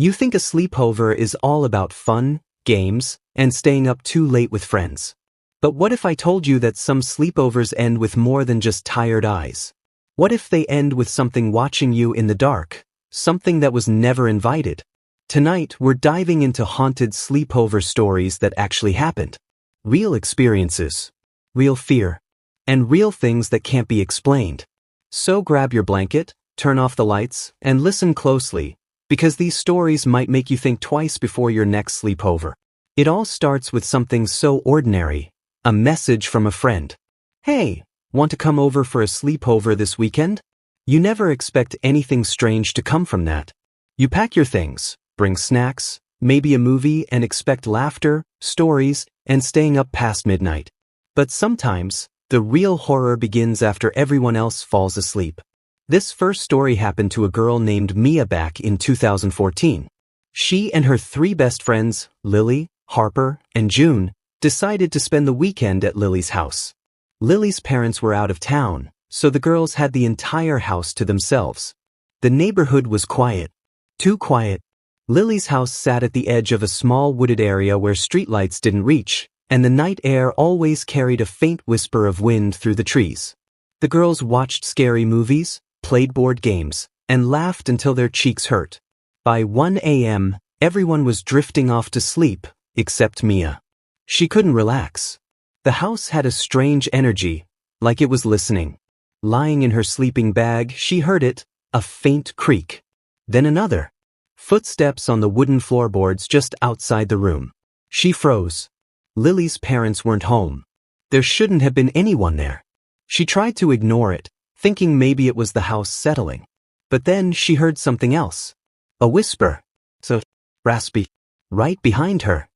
You think a sleepover is all about fun, games, and staying up too late with friends. But what if I told you that some sleepovers end with more than just tired eyes? What if they end with something watching you in the dark, something that was never invited? Tonight, we're diving into haunted sleepover stories that actually happened. Real experiences, real fear, and real things that can't be explained. So grab your blanket, turn off the lights, and listen closely, because these stories might make you think twice before your next sleepover. It all starts with something so ordinary, a message from a friend. Hey, want to come over for a sleepover this weekend? You never expect anything strange to come from that. You pack your things, bring snacks, maybe a movie, and expect laughter, stories, and staying up past midnight. But sometimes, the real horror begins after everyone else falls asleep. This first story happened to a girl named Mia back in 2014. She and her 3 best friends, Lily, Harper, and June, decided to spend the weekend at Lily's house. Lily's parents were out of town, so the girls had the entire house to themselves. The neighborhood was quiet. Too quiet. Lily's house sat at the edge of a small wooded area where streetlights didn't reach, and the night air always carried a faint whisper of wind through the trees. The girls watched scary movies, played board games, and laughed until their cheeks hurt. By 1 a.m., everyone was drifting off to sleep, except Mia. She couldn't relax. The house had a strange energy, like it was listening. Lying in her sleeping bag, she heard it, a faint creak. Then another. Footsteps on the wooden floorboards just outside the room. She froze. Lily's parents weren't home. There shouldn't have been anyone there. She tried to ignore it, thinking maybe it was the house settling. But then she heard something else. A whisper. So raspy. Right behind her.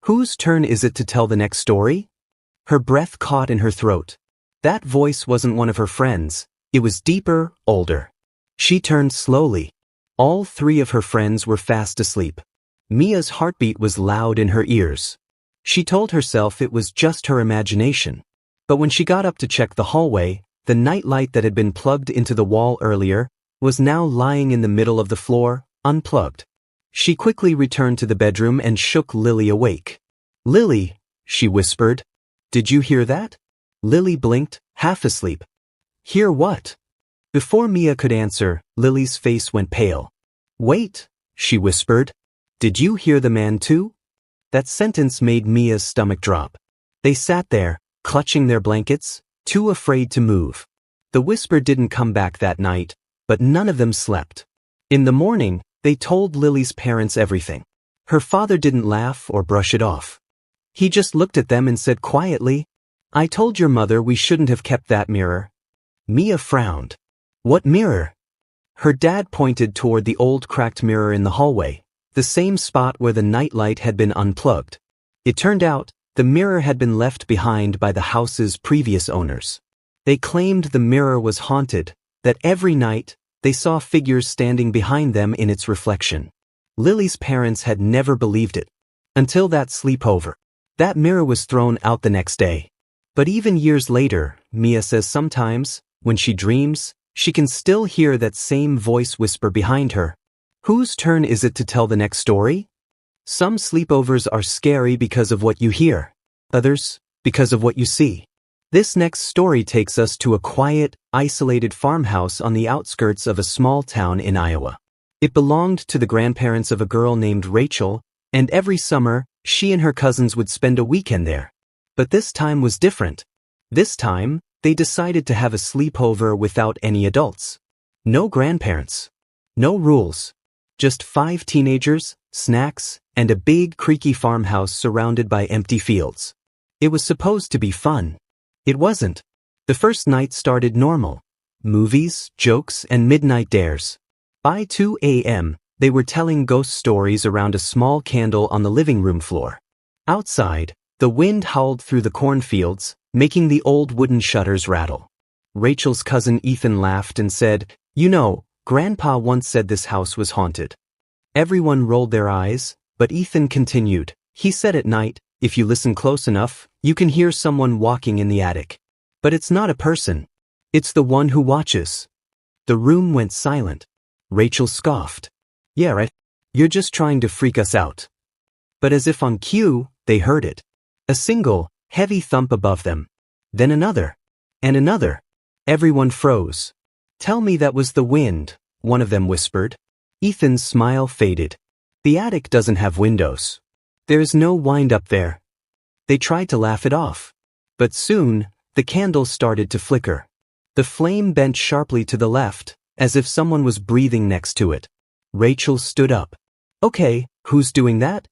Whose turn is it to tell the next story? Her breath caught in her throat. That voice wasn't one of her friends. It was deeper, older. She turned slowly. All 3 of her friends were fast asleep. Mia's heartbeat was loud in her ears. She told herself it was just her imagination. But when she got up to check the hallway, the nightlight that had been plugged into the wall earlier was now lying in the middle of the floor, unplugged. She quickly returned to the bedroom and shook Lily awake. "Lily," she whispered. "Did you hear that?" Lily blinked, half asleep. "Hear what?" Before Mia could answer, Lily's face went pale. "Wait," she whispered. "Did you hear the man too?" That sentence made Mia's stomach drop. They sat there, clutching their blankets, too afraid to move. The whisper didn't come back that night, but none of them slept. In the morning, they told Lily's parents everything. Her father didn't laugh or brush it off. He just looked at them and said quietly, "I told your mother we shouldn't have kept that mirror." Mia frowned. "What mirror?" Her dad pointed toward the old cracked mirror in the hallway, the same spot where the nightlight had been unplugged. It turned out, the mirror had been left behind by the house's previous owners. They claimed the mirror was haunted, that every night, they saw figures standing behind them in its reflection. Lily's parents had never believed it. Until that sleepover. That mirror was thrown out the next day. But even years later, Mia says sometimes, when she dreams, she can still hear that same voice whisper behind her. Whose turn is it to tell the next story? Some sleepovers are scary because of what you hear. Others, because of what you see. This next story takes us to a quiet, isolated farmhouse on the outskirts of a small town in Iowa. It belonged to the grandparents of a girl named Rachel, and every summer, she and her cousins would spend a weekend there. But this time was different. This time, they decided to have a sleepover without any adults. No grandparents. No rules. Just 5 teenagers, snacks, and a big creaky farmhouse surrounded by empty fields. It was supposed to be fun. It wasn't. The first night started normal. Movies, jokes, and midnight dares. By 2 a.m., they were telling ghost stories around a small candle on the living room floor. Outside, the wind howled through the cornfields, making the old wooden shutters rattle. Rachel's cousin Ethan laughed and said, "You know, Grandpa once said this house was haunted." Everyone rolled their eyes, but Ethan continued. He said at night, if you listen close enough, you can hear someone walking in the attic. But it's not a person. It's the one who watches. The room went silent. Rachel scoffed. Yeah, right. You're just trying to freak us out." But as if on cue, they heard it. A single, heavy thump above them. Then another. And another. Everyone froze. "Tell me that was the wind," one of them whispered. Ethan's smile faded. "The attic doesn't have windows. There's no wind up there." They tried to laugh it off. But soon, the candle started to flicker. The flame bent sharply to the left, as if someone was breathing next to it. Rachel stood up. "Okay, who's doing that?"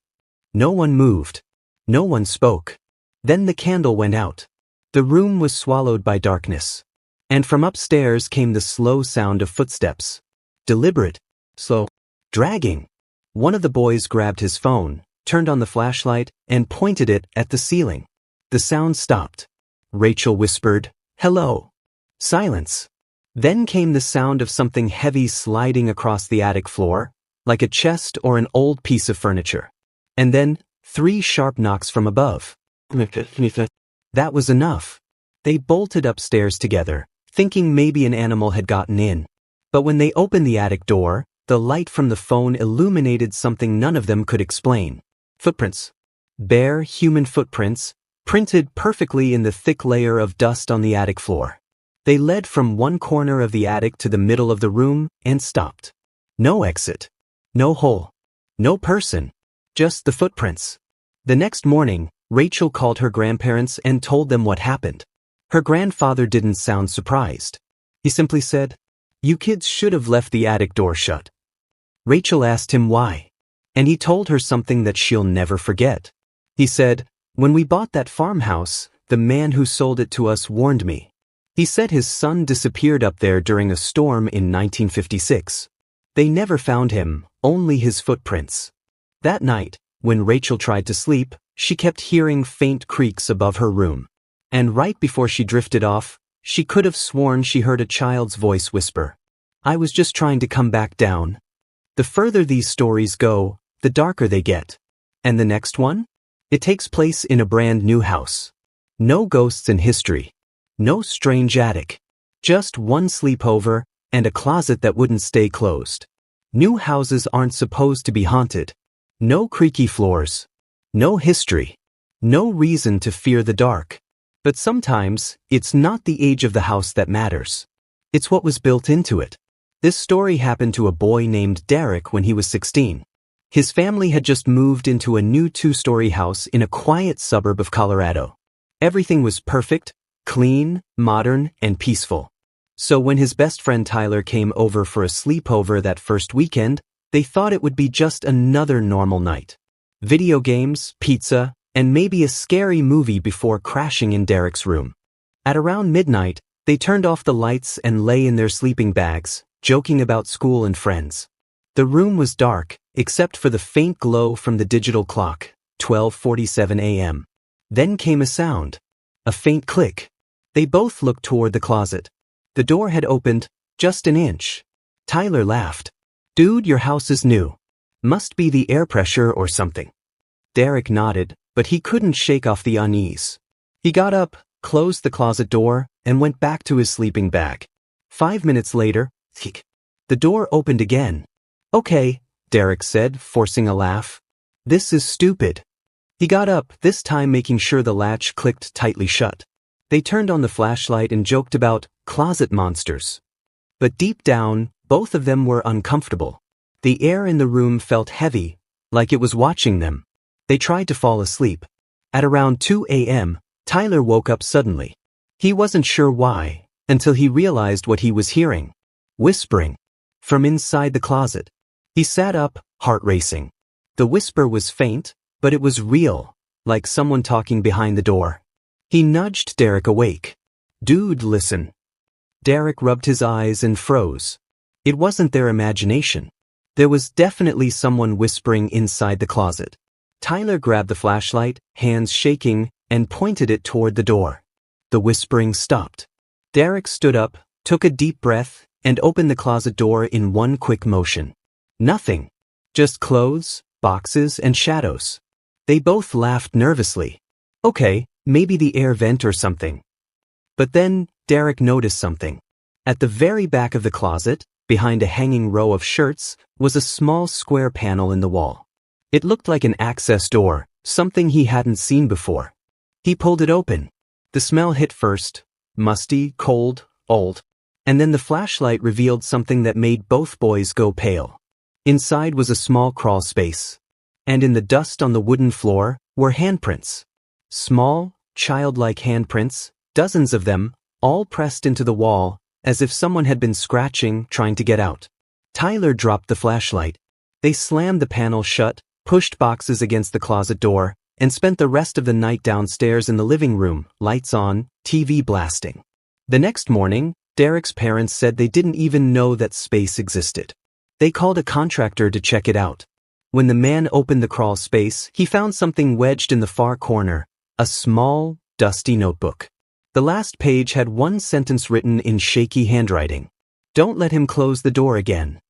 No one moved. No one spoke. Then the candle went out. The room was swallowed by darkness. And from upstairs came the slow sound of footsteps. Deliberate. Slow. Dragging. One of the boys grabbed his phone, turned on the flashlight, and pointed it at the ceiling. The sound stopped. Rachel whispered, "Hello." Silence. Then came the sound of something heavy sliding across the attic floor, like a chest or an old piece of furniture. And then, 3 sharp knocks from above. That was enough. They bolted upstairs together, thinking maybe an animal had gotten in. But when they opened the attic door, the light from the phone illuminated something none of them could explain. Footprints. Bare, human footprints, printed perfectly in the thick layer of dust on the attic floor. They led from one corner of the attic to the middle of the room and stopped. No exit. No hole. No person. Just the footprints. The next morning, Rachel called her grandparents and told them what happened. Her grandfather didn't sound surprised. He simply said, "You kids should have left the attic door shut." Rachel asked him why. And he told her something that she'll never forget. He said, "When we bought that farmhouse, the man who sold it to us warned me. He said his son disappeared up there during a storm in 1956. They never found him, only his footprints." That night, when Rachel tried to sleep, she kept hearing faint creaks above her room. And right before she drifted off, she could have sworn she heard a child's voice whisper, "I was just trying to come back down." The further these stories go, the darker they get. And the next one? It takes place in a brand new house. No ghosts in history. No strange attic. Just one sleepover and a closet that wouldn't stay closed. New houses aren't supposed to be haunted. No creaky floors. No history. No reason to fear the dark. But sometimes, it's not the age of the house that matters. It's what was built into it. This story happened to a boy named Derek when he was 16. His family had just moved into a new 2-story house in a quiet suburb of Colorado. Everything was perfect, clean, modern, and peaceful. So when his best friend Tyler came over for a sleepover that first weekend, they thought it would be just another normal night. Video games, pizza, and maybe a scary movie before crashing in Derek's room. At around midnight, they turned off the lights and lay in their sleeping bags, joking about school and friends. The room was dark, except for the faint glow from the digital clock, 12:47 a.m. Then came a sound. A faint click. They both looked toward the closet. The door had opened, just an inch. Tyler laughed. "Dude, your house is new. Must be the air pressure or something." Derek nodded, but he couldn't shake off the unease. He got up, closed the closet door, and went back to his sleeping bag. 5 minutes later, the door opened again. "Okay," Derek said, forcing a laugh. "This is stupid." He got up, this time making sure the latch clicked tightly shut. They turned on the flashlight and joked about closet monsters. But deep down, both of them were uncomfortable. The air in the room felt heavy, like it was watching them. They tried to fall asleep. At around 2 a.m., Tyler woke up suddenly. He wasn't sure why, until he realized what he was hearing. Whispering. From inside the closet. He sat up, heart racing. The whisper was faint, but it was real, like someone talking behind the door. He nudged Derek awake. "Dude, listen." Derek rubbed his eyes and froze. It wasn't their imagination. There was definitely someone whispering inside the closet. Tyler grabbed the flashlight, hands shaking, and pointed it toward the door. The whispering stopped. Derek stood up, took a deep breath, and opened the closet door in one quick motion. Nothing. Just clothes, boxes, and shadows. They both laughed nervously. Okay, maybe the air vent or something. But then, Derek noticed something. At the very back of the closet, Behind a hanging row of shirts was a small square panel in the wall. It looked like an access door, something he hadn't seen before. He pulled it open. The smell hit first, musty, cold, old, and then the flashlight revealed something that made both boys go pale. Inside was a small crawl space, and in the dust on the wooden floor were handprints. Small, childlike handprints, dozens of them, all pressed into the wall, as if someone had been scratching, trying to get out. Tyler dropped the flashlight. They slammed the panel shut, pushed boxes against the closet door, and spent the rest of the night downstairs in the living room, lights on, TV blasting. The next morning, Derek's parents said they didn't even know that space existed. They called a contractor to check it out. When the man opened the crawl space, he found something wedged in the far corner, a small, dusty notebook. The last page had one sentence written in shaky handwriting. Don't let him close the door again.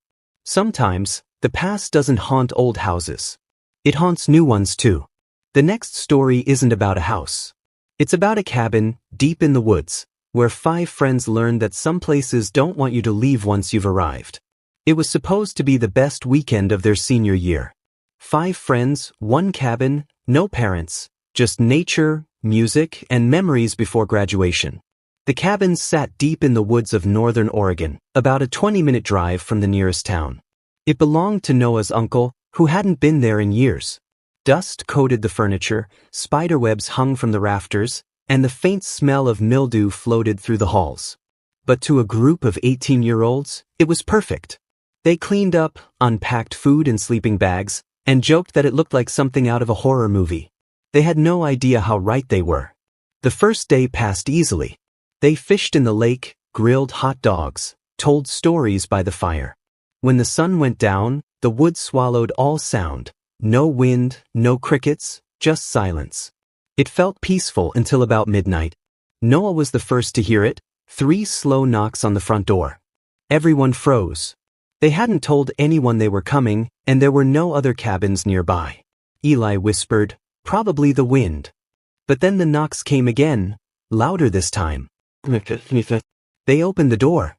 Sometimes, the past doesn't haunt old houses. It haunts new ones too. The next story isn't about a house. It's about a cabin, deep in the woods, where 5 friends learned that some places don't want you to leave once you've arrived. It was supposed to be the best weekend of their senior year. 5 friends, 1 cabin, no parents, just nature, music, and memories before graduation. The cabin sat deep in the woods of northern Oregon, about a 20-minute drive from the nearest town. It belonged to Noah's uncle, who hadn't been there in years. Dust coated the furniture, spiderwebs hung from the rafters, and the faint smell of mildew floated through the halls. But to a group of 18-year-olds, it was perfect. They cleaned up, unpacked food in sleeping bags, and joked that it looked like something out of a horror movie. They had no idea how right they were. The first day passed easily. They fished in the lake, grilled hot dogs, told stories by the fire. When the sun went down, the woods swallowed all sound. No wind, no crickets, just silence. It felt peaceful until about midnight. Noah was the first to hear it, 3 slow knocks on the front door. Everyone froze. They hadn't told anyone they were coming, and there were no other cabins nearby. Eli whispered, "Probably the wind." But then the knocks came again, louder this time. They opened the door.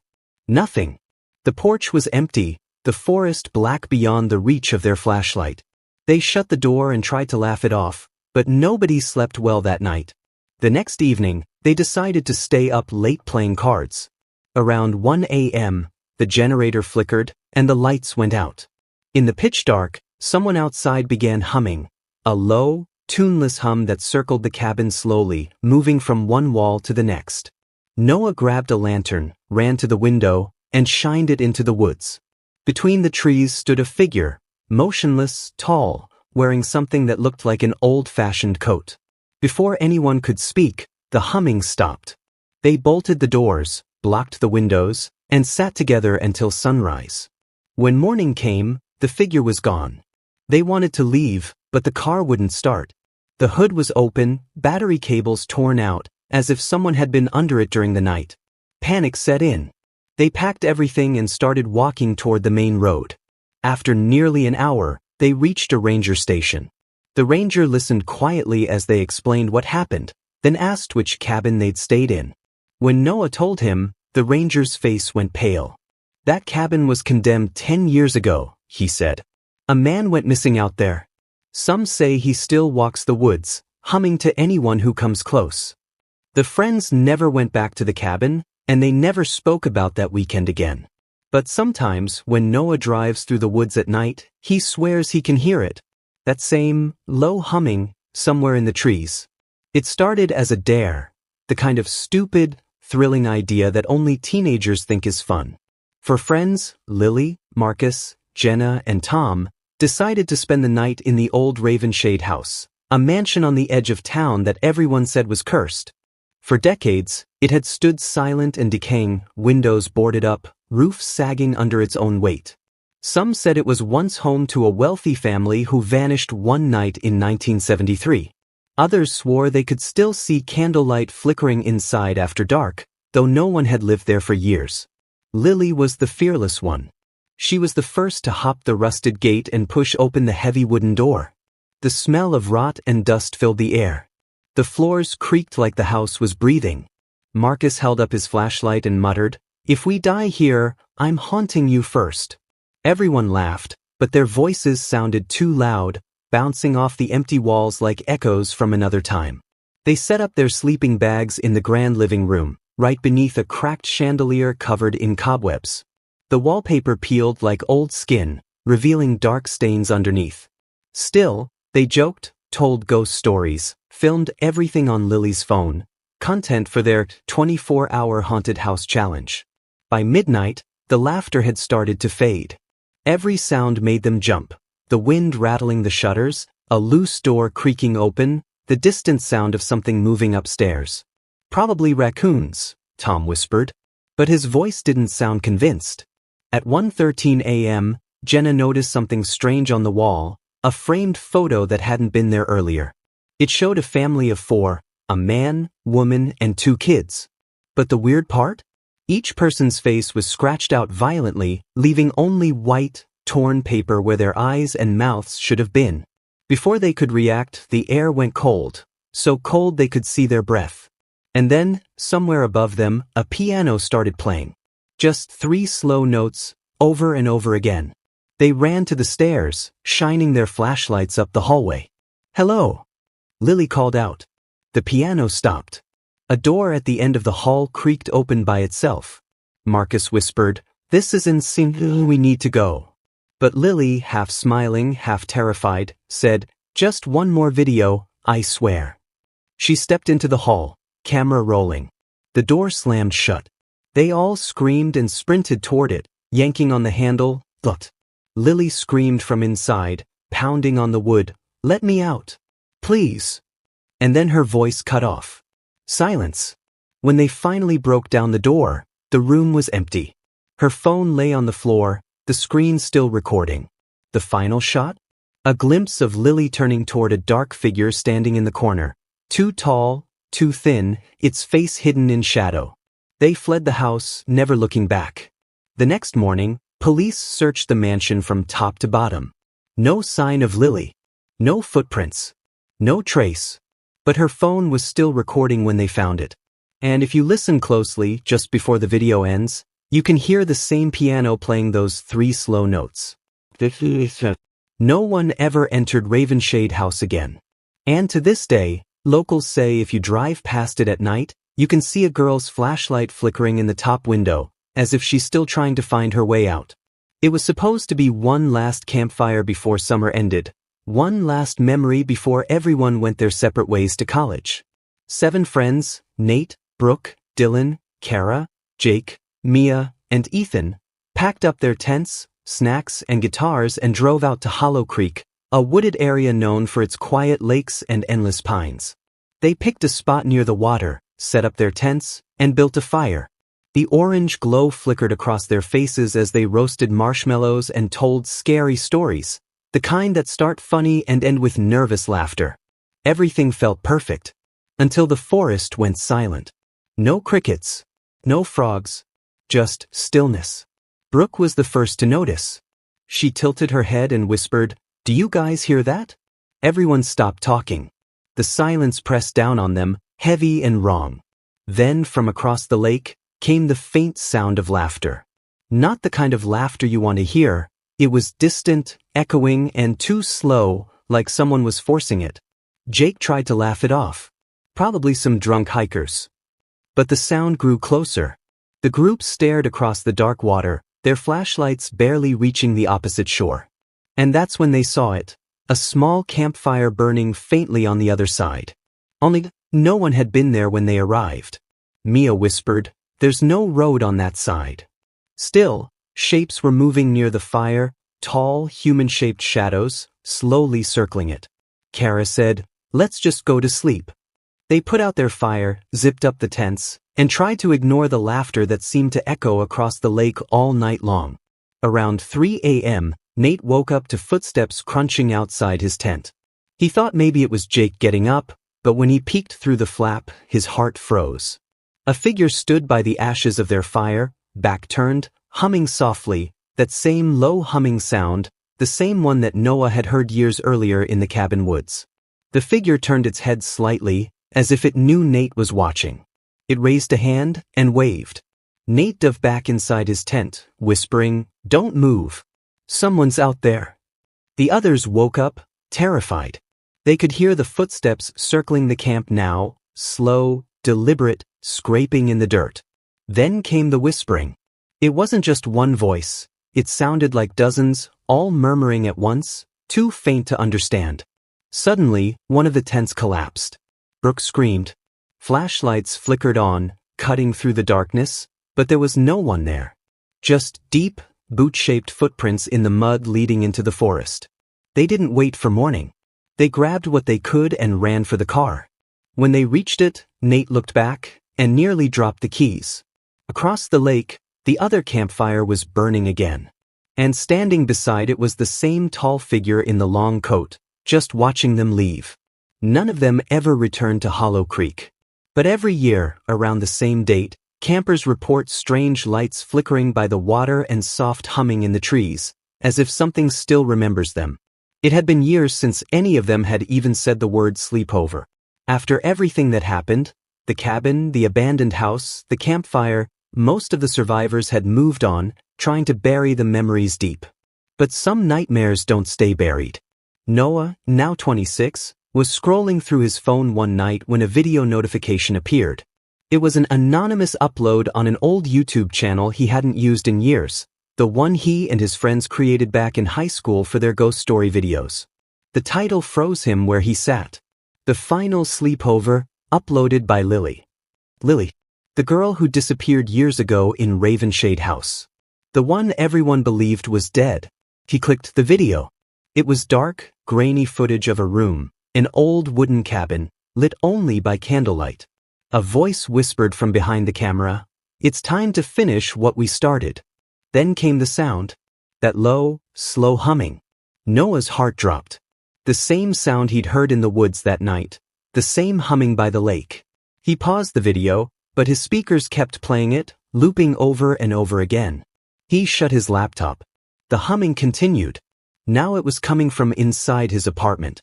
Nothing. The porch was empty, the forest black beyond the reach of their flashlight. They shut the door and tried to laugh it off, but nobody slept well that night. The next evening, they decided to stay up late playing cards. Around 1 a.m., the generator flickered, and the lights went out. In the pitch dark, someone outside began humming, a low, tuneless hum that circled the cabin slowly, moving from one wall to the next. Noah grabbed a lantern, ran to the window, and shined it into the woods. Between the trees stood a figure, motionless, tall, wearing something that looked like an old-fashioned coat. Before anyone could speak, the humming stopped. They bolted the doors, blocked the windows, and sat together until sunrise. When morning came, the figure was gone. They wanted to leave, but the car wouldn't start. The hood was open, battery cables torn out, as if someone had been under it during the night. Panic set in. They packed everything and started walking toward the main road. After nearly an hour, they reached a ranger station. The ranger listened quietly as they explained what happened, then asked which cabin they'd stayed in. When Noah told him, the ranger's face went pale. "That cabin was condemned 10 years ago," he said. "A man went missing out there. Some say he still walks the woods, humming to anyone who comes close." The friends never went back to the cabin, and they never spoke about that weekend again. But sometimes, when Noah drives through the woods at night, he swears he can hear it. That same, low humming, somewhere in the trees. It started as a dare, the kind of stupid, thrilling idea that only teenagers think is fun. For friends, Lily, Marcus, Jenna, and Tom decided to spend the night in the old Ravenshade house, a mansion on the edge of town that everyone said was cursed. For decades, it had stood silent and decaying, windows boarded up, roof sagging under its own weight. Some said it was once home to a wealthy family who vanished one night in 1973. Others swore they could still see candlelight flickering inside after dark, though no one had lived there for years. Lily was the fearless one. She was the first to hop the rusted gate and push open the heavy wooden door. The smell of rot and dust filled the air. The floors creaked like the house was breathing. Marcus held up his flashlight and muttered, If we die here, I'm haunting you first. Everyone laughed, but their voices sounded too loud, bouncing off the empty walls like echoes from another time. They set up their sleeping bags in the grand living room, right beneath a cracked chandelier covered in cobwebs. The wallpaper peeled like old skin, revealing dark stains underneath. Still, they joked, told ghost stories, filmed everything on Lily's phone, content for their 24-hour haunted house challenge. By midnight, the laughter had started to fade. Every sound made them jump, the wind rattling the shutters, a loose door creaking open, the distant sound of something moving upstairs. Probably raccoons, Tom whispered. But his voice didn't sound convinced. At 1:13 a.m., Jenna noticed something strange on the wall, a framed photo that hadn't been there earlier. It showed a family of 4, a man, woman, and 2 kids. But the weird part? Each person's face was scratched out violently, leaving only white, torn paper where their eyes and mouths should have been. Before they could react, the air went cold, so cold they could see their breath. And then, somewhere above them, a piano started playing. Just 3 slow notes, over and over again. They ran to the stairs, shining their flashlights up the hallway. "Hello," Lily called out. The piano stopped. A door at the end of the hall creaked open by itself. Marcus whispered, "This is insane, we need to go." But Lily, half smiling, half terrified, said, "Just one more video, I swear." She stepped into the hall, camera rolling. The door slammed shut. They all screamed and sprinted toward it, yanking on the handle, but Lily screamed from inside, pounding on the wood, "Let me out. Please." And then her voice cut off. Silence. When they finally broke down the door, the room was empty. Her phone lay on the floor, the screen still recording. The final shot? A glimpse of Lily turning toward a dark figure standing in the corner. Too tall, too thin, its face hidden in shadow. They fled the house, never looking back. The next morning, police searched the mansion from top to bottom. No sign of Lily. No footprints. No trace. But her phone was still recording when they found it. And if you listen closely, just before the video ends, you can hear the same piano playing those 3 slow notes. No one ever entered Ravenshade House again. And to this day, locals say if you drive past it at night, you can see a girl's flashlight flickering in the top window, as if she's still trying to find her way out. It was supposed to be one last campfire before summer ended, one last memory before everyone went their separate ways to college. 7 friends, Nate, Brooke, Dylan, Kara, Jake, Mia, and Ethan, packed up their tents, snacks, and guitars and drove out to Hollow Creek, a wooded area known for its quiet lakes and endless pines. They picked a spot near the water, set up their tents, and built a fire. The orange glow flickered across their faces as they roasted marshmallows and told scary stories, the kind that start funny and end with nervous laughter. Everything felt perfect, until the forest went silent. No crickets, no frogs, just stillness. Brooke was the first to notice. She tilted her head and whispered, "Do you guys hear that?" Everyone stopped talking. The silence pressed down on them, heavy and wrong. Then, from across the lake, came the faint sound of laughter. Not the kind of laughter you want to hear. It was distant, echoing, and too slow, like someone was forcing it. Jake tried to laugh it off. Probably some drunk hikers. But the sound grew closer. The group stared across the dark water, their flashlights barely reaching the opposite shore. And that's when they saw it, a small campfire burning faintly on the other side. Only, no one had been there when they arrived. Mia whispered, "There's no road on that side." Still, shapes were moving near the fire, tall, human-shaped shadows, slowly circling it. Kara said, "Let's just go to sleep." They put out their fire, zipped up the tents, and tried to ignore the laughter that seemed to echo across the lake all night long. Around 3 a.m., Nate woke up to footsteps crunching outside his tent. He thought maybe it was Jake getting up, but when he peeked through the flap, his heart froze. A figure stood by the ashes of their fire, back turned, humming softly, that same low humming sound, the same one that Noah had heard years earlier in the cabin woods. The figure turned its head slightly, as if it knew Nate was watching. It raised a hand and waved. Nate dove back inside his tent, whispering, "Don't move. Someone's out there." The others woke up, terrified. They could hear the footsteps circling the camp now, slow, deliberate, scraping in the dirt. Then came the whispering. It wasn't just one voice. It sounded like dozens, all murmuring at once, too faint to understand. Suddenly, one of the tents collapsed. Brooke screamed. Flashlights flickered on, cutting through the darkness, but there was no one there. Just deep, boot-shaped footprints in the mud leading into the forest. They didn't wait for morning. They grabbed what they could and ran for the car. When they reached it, Nate looked back and nearly dropped the keys. Across the lake, the other campfire was burning again. And standing beside it was the same tall figure in the long coat, just watching them leave. None of them ever returned to Hollow Creek. But every year, around the same date, campers report strange lights flickering by the water and soft humming in the trees, as if something still remembers them. It had been years since any of them had even said the word sleepover. After everything that happened, the cabin, the abandoned house, the campfire, most of the survivors had moved on, trying to bury the memories deep. But some nightmares don't stay buried. Noah, now 26, was scrolling through his phone one night when a video notification appeared. It was an anonymous upload on an old YouTube channel he hadn't used in years, the one he and his friends created back in high school for their ghost story videos. The title froze him where he sat. The Final Sleepover, uploaded by Lily. Lily, the girl who disappeared years ago in Ravenshade House. The one everyone believed was dead. He clicked the video. It was dark, grainy footage of a room, an old wooden cabin, lit only by candlelight. A voice whispered from behind the camera, "It's time to finish what we started." Then came the sound. That low, slow humming. Noah's heart dropped. The same sound he'd heard in the woods that night. The same humming by the lake. He paused the video, but his speakers kept playing it, looping over and over again. He shut his laptop. The humming continued. Now it was coming from inside his apartment.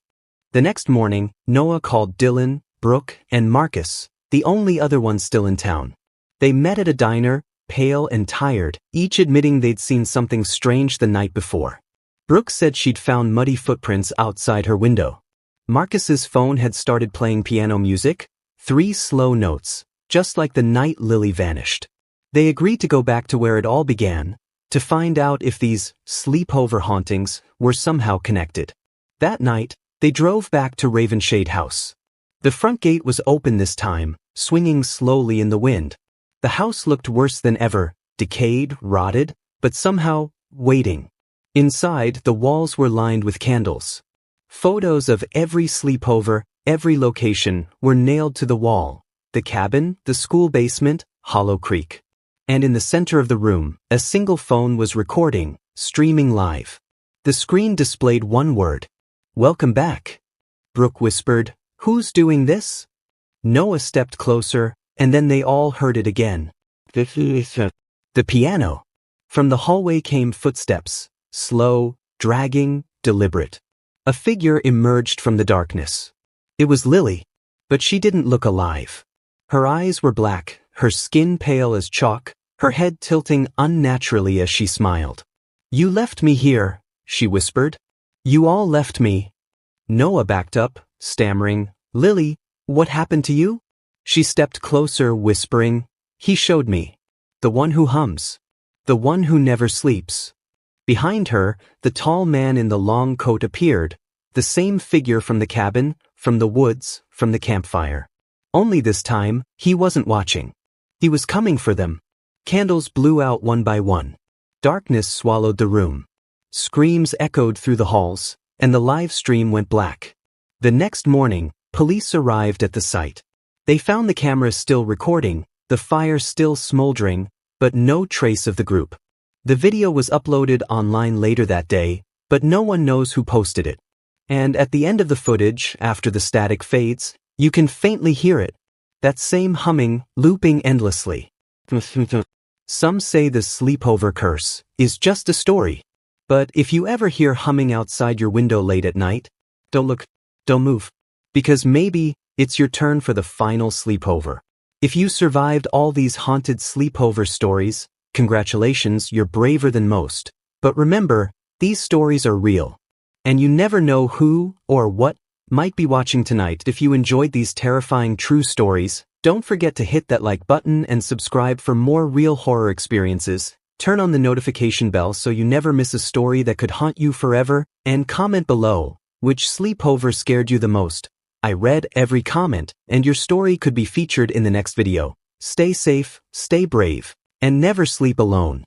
The next morning, Noah called Dylan, Brooke, and Marcus, the only other ones still in town. They met at a diner, pale and tired, each admitting they'd seen something strange the night before. Brooke said she'd found muddy footprints outside her window. Marcus's phone had started playing piano music, 3 slow notes, just like the night Lily vanished. They agreed to go back to where it all began, to find out if these sleepover hauntings were somehow connected. That night, they drove back to Ravenshade House. The front gate was open this time, swinging slowly in the wind. The house looked worse than ever, decayed, rotted, but somehow waiting. Inside, the walls were lined with candles. Photos of every sleepover, every location, were nailed to the wall. The cabin, the school basement, Hollow Creek. And in the center of the room, a single phone was recording, streaming live. The screen displayed one word. "Welcome back." Brooke whispered, "Who's doing this?" Noah stepped closer, and then they all heard it again. The piano. From the hallway came footsteps, slow, dragging, deliberate. A figure emerged from the darkness. It was Lily, but she didn't look alive. Her eyes were black, her skin pale as chalk, her head tilting unnaturally as she smiled. "You left me here," she whispered. "You all left me." Noah backed up, stammering, "Lily, what happened to you?" She stepped closer, whispering, "He showed me. The one who hums. The one who never sleeps." Behind her, the tall man in the long coat appeared, the same figure from the cabin, from the woods, from the campfire. Only this time, he wasn't watching. He was coming for them. Candles blew out one by one. Darkness swallowed the room. Screams echoed through the halls, and the live stream went black. The next morning, police arrived at the site. They found the cameras still recording, the fire still smoldering, but no trace of the group. The video was uploaded online later that day, but no one knows who posted it. And at the end of the footage, after the static fades, you can faintly hear it. That same humming, looping endlessly. Some say the sleepover curse is just a story. But if you ever hear humming outside your window late at night, don't look, don't move. Because maybe it's your turn for the final sleepover. If you survived all these haunted sleepover stories, congratulations, you're braver than most. But remember, these stories are real. And you never know who or what might be watching tonight. If you enjoyed these terrifying true stories, don't forget to hit that like button and subscribe for more real horror experiences. Turn on the notification bell so you never miss a story that could haunt you forever, and comment below, which sleepover scared you the most. I read every comment, and your story could be featured in the next video. Stay safe, stay brave, and never sleep alone.